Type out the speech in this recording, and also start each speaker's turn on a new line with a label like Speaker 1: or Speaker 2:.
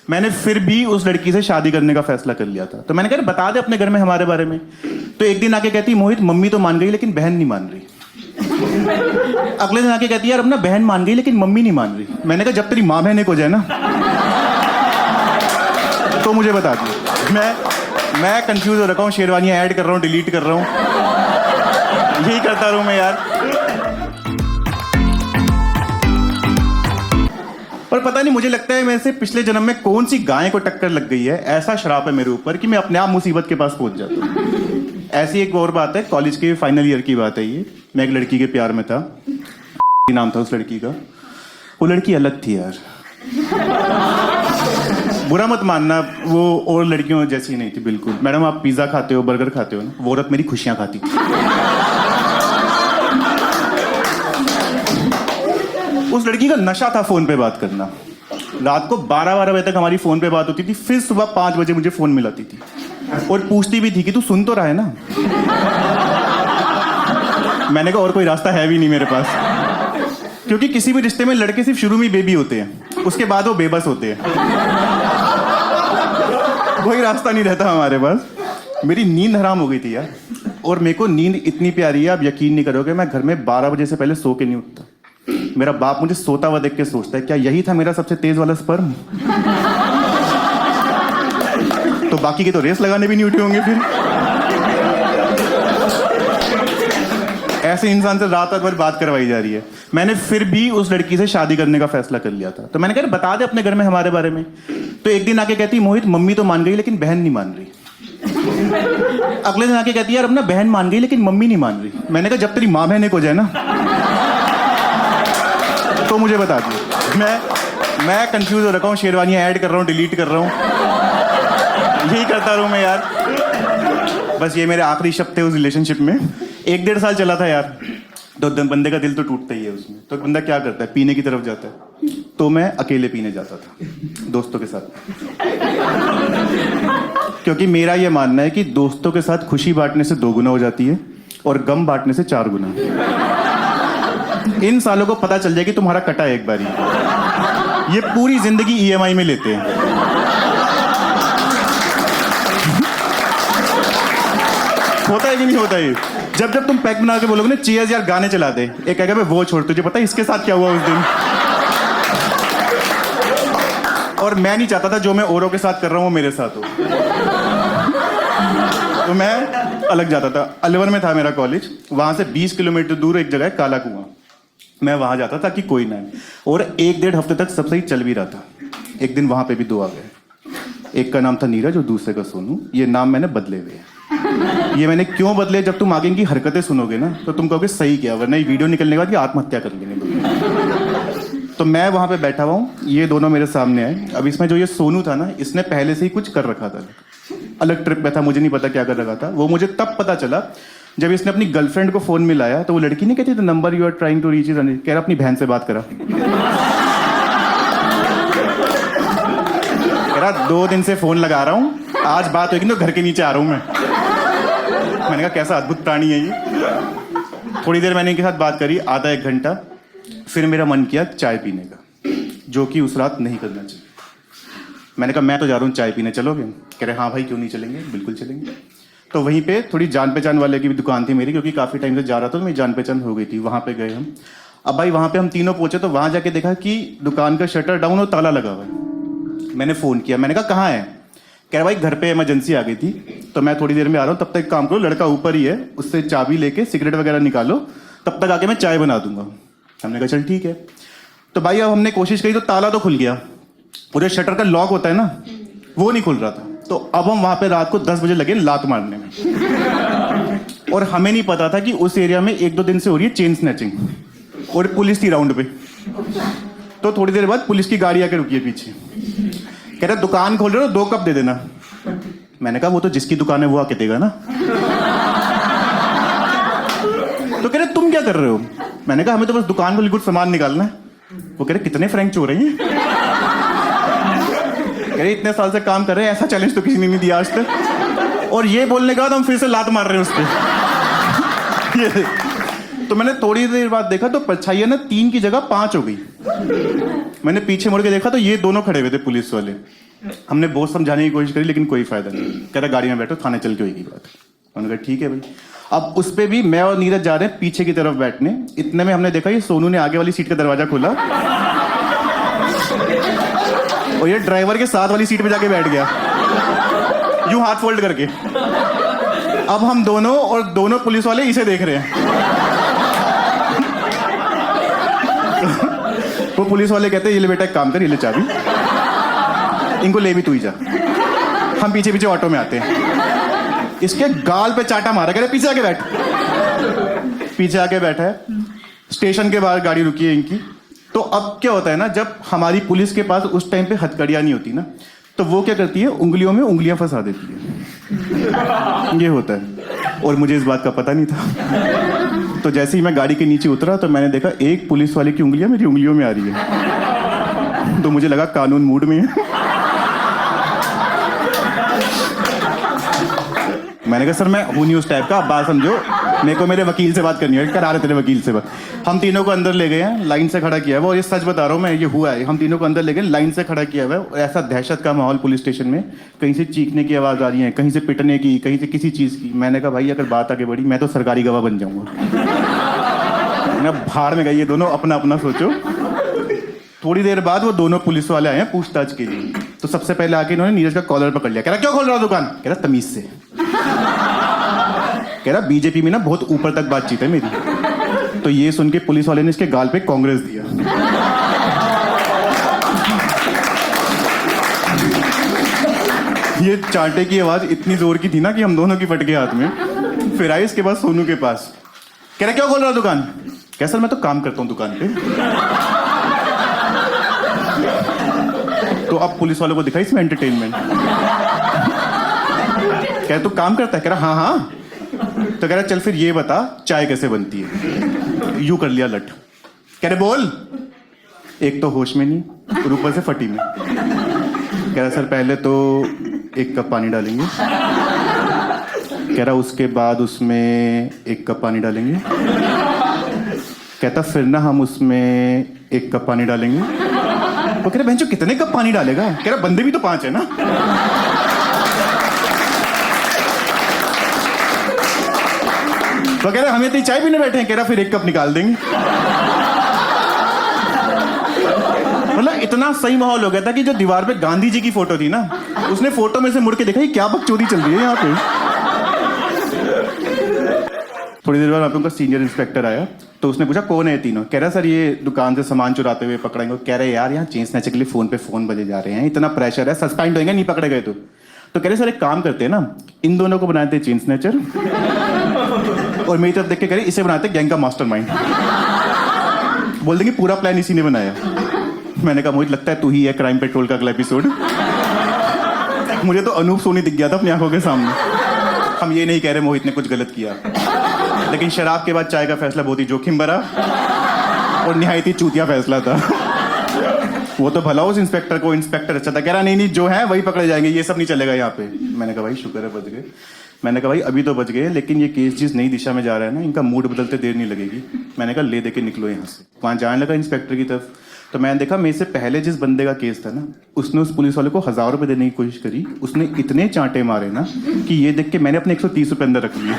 Speaker 1: मैंने फिर भी उस लड़की से शादी करने का फैसला कर लिया था। तो मैंने कहा बता दे अपने घर में हमारे बारे में। तो एक दिन आके कहती मोहित मम्मी तो मान गई लेकिन बहन नहीं मान रही। अगले दिन आके कहती यार अब ना बहन मान गई लेकिन मम्मी नहीं मान रही। मैंने कहा जब तेरी माँ बहन एक हो जाए ना तो मुझे बता दी। मैं कंफ्यूज हो रखा हूँ, शेरवानियां ऐड कर रहा हूँ, डिलीट कर रहा हूँ, यही करता रहूं मैं यार। और पता नहीं मुझे लगता है मेरे से पिछले जन्म में कौन सी गाय को टक्कर लग गई है, ऐसा श्राप है मेरे ऊपर कि मैं अपने आप मुसीबत के पास पहुंच जाता हूँ। ऐसी एक और बात है, कॉलेज के फाइनल ईयर की बात है ये। मैं एक लड़की के प्यार में था, नाम था उस लड़की का। वो लड़की अलग थी यार, बुरा मत मानना, वो और लड़कियों जैसी नहीं थी बिल्कुल। मैडम आप पिज्जा खाते हो, बर्गर खाते हो ना, वो औरत मेरी खुशियां खाती थी। उस लड़की का नशा था फोन पे बात करना। रात को 12-12 बजे तक हमारी फोन पे बात होती थी, फिर सुबह 5 बजे मुझे फोन मिलाती थी और पूछती भी थी कि तू सुन तो रहा है ना। मैंने कहा और कोई रास्ता है भी नहीं मेरे पास, क्योंकि किसी भी रिश्ते में लड़के सिर्फ शुरू में बेबी होते हैं, उसके बाद वो बेबस होते हैं। कोई रास्ता नहीं रहता हमारे पास। मेरी नींद हराम हो गई थी यार, और मेरे को नींद इतनी प्यारी है आप यकीन नहीं करोगे, मैं घर में 12 बजे से पहले सो के नहीं उठता। मेरा बाप मुझे सोता हुआ देख के सोचता है क्या यही था मेरा सबसे तेज वाला स्पर्म। तो बाकी के तो रेस लगाने भी नहीं उठे होंगे फिर। ऐसे इंसान से रात भर बात करवाई जा रही है। मैंने फिर भी उस लड़की से शादी करने का फैसला कर लिया था। तो मैंने कहा बता दे अपने घर में हमारे बारे में। तो एक दिन आके कहती मोहित मम्मी तो मान गई लेकिन बहन नहीं मान रही। अगले दिन आके कहती यार अब ना बहन मान गई लेकिन मम्मी नहीं मान रही। मैंने कहा जब तेरी माँ बहन एक हो जाए ना तो मुझे बता दी। मैं कंफ्यूज हो रखा हूँ, शेरवानियां ऐड कर रहा हूँ, डिलीट कर रहा हूँ, यही करता रहूं मैं यार। बस ये मेरे आखिरी शब्द थे उस रिलेशनशिप में। 1-1.5 साल चला था यार। तो बंदे का दिल तो टूटता ही है उसमें। तो बंदा क्या करता है, पीने की तरफ जाता है। तो मैं अकेले पीने जाता था दोस्तों के साथ, क्योंकि मेरा ये मानना है कि दोस्तों के साथ खुशी बांटने से 2 गुना हो जाती है और गम बांटने से 4 गुना। इन सालों को पता चल जाए कि तुम्हारा कटा है एक बारी, ये पूरी जिंदगी EMI में लेते हैं। होता है कि नहीं होता है? जब जब तुम पैक बना के बोलोगे ना चीयर्स यार गाने चला दे, एक कहेगा भाई वो छोड़, तुझे पता है इसके साथ क्या हुआ उस दिन। और मैं नहीं चाहता था जो मैं औरों के साथ कर रहा हूं वो मेरे साथ हो, तो मैं अलग जाता था। अलवर में था मेरा कॉलेज, वहां से 20 किलोमीटर दूर एक जगह है काला कुआं, मैं वहां जाता था कि कोई ना है। और 1-1.5 हफ्ते तक सब सही चल भी रहा था। एक दिन वहां पे भी 2 आ गए। एक का नाम था नीरज और दूसरे का सोनू। ये नाम मैंने बदले हुए हैं। ये मैंने क्यों बदले, जब तुम आगे इनकी हरकतें सुनोगे ना तो तुम कहोगे सही किया, वरना ये वीडियो निकलने के बाद ये आत्महत्या कर लेंगे। तो मैं वहां पे बैठा हुआ हूँ, ये दोनों मेरे सामने आए। अब इसमें जो ये सोनू था ना, इसने पहले से ही कुछ कर रखा था, अलग ट्रिप में था, मुझे नहीं पता क्या कर रखा था। वो मुझे तब पता चला जब इसने अपनी गर्लफ्रेंड को फोन मिलाया। तो वो लड़की नहीं कहती the number you are trying to reach is, कह रहा अपनी बहन से बात करा। कह रहा 2 दिन से फोन लगा रहा हूँ, आज बात होगी तो घर के नीचे आ रहा हूँ मैं। मैंने कहा कैसा अद्भुत प्राणी है ये। थोड़ी देर मैंने इनके साथ बात करी, आधा 1 घंटा। फिर मेरा मन किया चाय पीने का, जो कि उस रात नहीं करना चाहिए। मैंने कहा मैं तो जा रहा हूँ चाय पीने, चलोगे? कह रहे हाँ भाई क्यों नहीं चलेंगे, बिल्कुल चलेंगे। तो वहीं पे थोड़ी जान पहचान वाले की भी दुकान थी मेरी, क्योंकि काफी टाइम से जा रहा था तो मेरी जान पहचान हो गई थी। वहां पे गए हम। अब भाई वहां पे हम तीनों पहुंचे तो वहां जाके देखा कि दुकान का शटर डाउन और ताला लगा हुआ है। मैंने फोन किया, मैंने कहा कहाँ है? कह रहा भाई घर पे इमरजेंसी आ गई थी, तो मैं थोड़ी देर में आ रहा हूँ, तब तक काम करो, लड़का ऊपर ही है, उससे चाबी लेके सिगरेट वगैरह निकालो, तब तक आके मैं चाय बना दूंगा। हमने कहा चल ठीक है। तो भाई अब हमने कोशिश करी तो ताला तो खुल गया, और जो शटर का लॉक होता है ना वो नहीं खुल रहा था। तो अब हम वहां पे रात को 10 बजे लगे लात मारने में। और हमें नहीं पता था कि उस एरिया में 1-2 दिन से हो रही है चेन स्नैचिंग, और पुलिस थी राउंड पे। तो थोड़ी देर बाद पुलिस की गाड़ी आके रुकी है पीछे। कह रहा दुकान खोल रहे हो 2 कप दे देना। मैंने कहा वो तो जिसकी दुकान है वो आके देगा ना। तो कह रहे तुम क्या कर रहे हो? मैंने कहा हमें तो बस दुकान को लिक्विड सामान निकालना है। वो कह रहे कितने फ्रैंक चोर हैं ये? कह रहे इतने साल से काम कर रहे हैं, ऐसा चैलेंज तो किसी ने नहीं दिया आज तक। और ये बोलने के बाद हम फिर से लात मार रहे हैं उसपे। तो मैंने थोड़ी देर बाद देखा तो परछाइयां ना 3 की जगह 5 हो गई। मैंने पीछे मुड़ के देखा तो ये दोनों खड़े हुए थे पुलिस वाले। हमने बहुत समझाने की कोशिश करी लेकिन कोई फायदा नहीं। कह रहा गाड़ी में बैठो, थाने चल के होगी बात। उन्होंने कहा ठीक है भाई। अब उस पे भी मैं और नीरज जा रहे हैं पीछे की तरफ बैठने, इतने में हमने देखा ये सोनू ने आगे वाली सीट का दरवाजा खोला और ये ड्राइवर के साथ वाली सीट पे जाके बैठ गया, यूं हाथ फोल्ड करके। अब हम दोनों और दोनों पुलिस वाले इसे देख रहे हैं। वो पुलिस वाले कहते हैं ये ले बेटा एक काम कर, ये ले चाबी, इनको ले भी तू ही जा। हम पीछे पीछे ऑटो में आते हैं, इसके गाल पे चाटा मारा, कह रहे पीछे आके बैठ। पीछे आके बैठा है। स्टेशन के बाहर गाड़ी रुकी है इनकी। तो अब क्या होता है ना, जब हमारी पुलिस के पास उस टाइम पे हथकड़ियां नहीं होती ना, तो वो क्या करती है, उंगलियों में उंगलियां फंसा देती है। ये होता है और मुझे इस बात का पता नहीं था। तो जैसे ही मैं गाड़ी के नीचे उतरा तो मैंने देखा एक पुलिस वाले की उंगलियां मेरी उंगलियों में आ रही है। तो मुझे लगा कानून मूड में है। मैंने कहा सर मैं हूं नहीं उस टाइप का, आप बात समझो, मेरे को मेरे वकील से बात करनी है। करा रहे तेरे वकील से बात। हम तीनों को अंदर ले गए हैं, लाइन से खड़ा किया हुआ, और ये सच बता रहा हूँ मैं, ये हुआ है। हम तीनों को अंदर ले गए, लाइन से खड़ा किया हुआ है। ऐसा दहशत का माहौल पुलिस स्टेशन में, कहीं से चीखने की आवाज आ रही है, कहीं से पिटने की, कहीं से किसी चीज की। मैंने कहा भाई अगर बात आगे बढ़ी मैं तो सरकारी गवाह बन जाऊंगा। भाड़ में गई, ये दोनों अपना अपना सोचो। थोड़ी देर बाद वो दोनों पुलिस वाले आए हैं पूछताछ के लिए। तो सबसे पहले आके इन्होंने नीरज का कॉलर पकड़ लिया। कह रहा क्यों खोल रहा दुकान? कह रहा तमीज से। कह रहा बीजेपी में ना बहुत ऊपर तक बातचीत है मेरी। तो ये सुन के पुलिस वाले ने इसके गाल पे कांग्रेस दिया। ये चांटे की आवाज इतनी जोर की थी ना कि हम दोनों की फट गई हाथ में। फिर आई इसके बाद सोनू के पास। कह रहा क्यों खोल रहा दुकान? कह सर मैं तो काम करता हूं दुकान पे। तो अब पुलिस वालों को दिखाई इसमें एंटरटेनमेंट। कह तू काम करता है? कह रहा हाँ हाँ। तो कह रहा चल फिर ये बता चाय कैसे बनती है। यूं कर लिया लट। कह रहे बोल। एक तो होश में नहीं और ऊपर से फटी में। कह रहा सर पहले तो 1 कप पानी डालेंगे। कह रहा उसके बाद उसमें 1 कप पानी डालेंगे। कहता फिर ना हम उसमें 1 कप पानी डालेंगे। वो कह रहे बहन कितने कप पानी डालेगा? कह रहा बंदे भी तो 5 है ना। तो कह रहा हमें तो चाय पीने बैठे हैं। कह रहा फिर 1 कप निकाल देंगे। मतलब इतना सही माहौल हो गया था कि जो दीवार पे गांधी जी की फोटो थी ना, उसने फोटो में से मुड़ के देखा ये क्या बकचोदी चल रही है यहाँ पे। थोड़ी देर बाद वहाँ पे उनका सीनियर इंस्पेक्टर आया। तो उसने पूछा कौन है तीनों? कह रहा सर ये दुकान से सामान चुराते हुए पकड़ेंगे। कह रहे यार यहाँ चेन स्नैचर के लिए फोन पे फोन बजे जा रहे हैं, इतना प्रेशर है, सस्पेंड होंगे नहीं पकड़े गए तो कह रहे सर एक काम करते हैं ना, इन दोनों को बनाते हैं चेन स्नैचर और मेरी तरफ देख के कह रहे इसे बनाते गैंग का मास्टरमाइंड। बोल देंगे पूरा प्लान इसी ने बनाया। मैंने कहा मुझे लगता है तू ही है क्राइम पेट्रोल का अगला एपिसोड। मुझे तो अनूप सोनी दिख गया था अपनी आंखों के सामने। हम ये नहीं कह रहे मोहित ने कुछ गलत किया, लेकिन शराब के बाद चाय का फैसला बहुत ही जोखिम भरा और निहायत ही चूतिया फैसला था। वो तो भला उस इंस्पेक्टर को इंस्पेक्टर अच्छा था, कह रहा नहीं जो है वही पकड़े जाएंगे, ये सब नहीं चलेगा यहाँ पे। मैंने कहा भाई शुक्र है बच गए। मैंने कहा भाई अभी तो बच गए, लेकिन ये केस जिस नई दिशा में जा रहा है ना, इनका मूड बदलते देर नहीं लगेगी। मैंने कहा ले दे के निकलो यहाँ से। वहां जाने लगा इंस्पेक्टर की तरफ। तो मैंने देखा मेरे से पहले जिस बंदे का केस था ना, उसने उस पुलिस वाले को 1000 रुपए देने की कोशिश करी। उसने इतने चांटे मारे ना कि ये देख के मैंने अपने 130 रुपए अंदर रख लिए।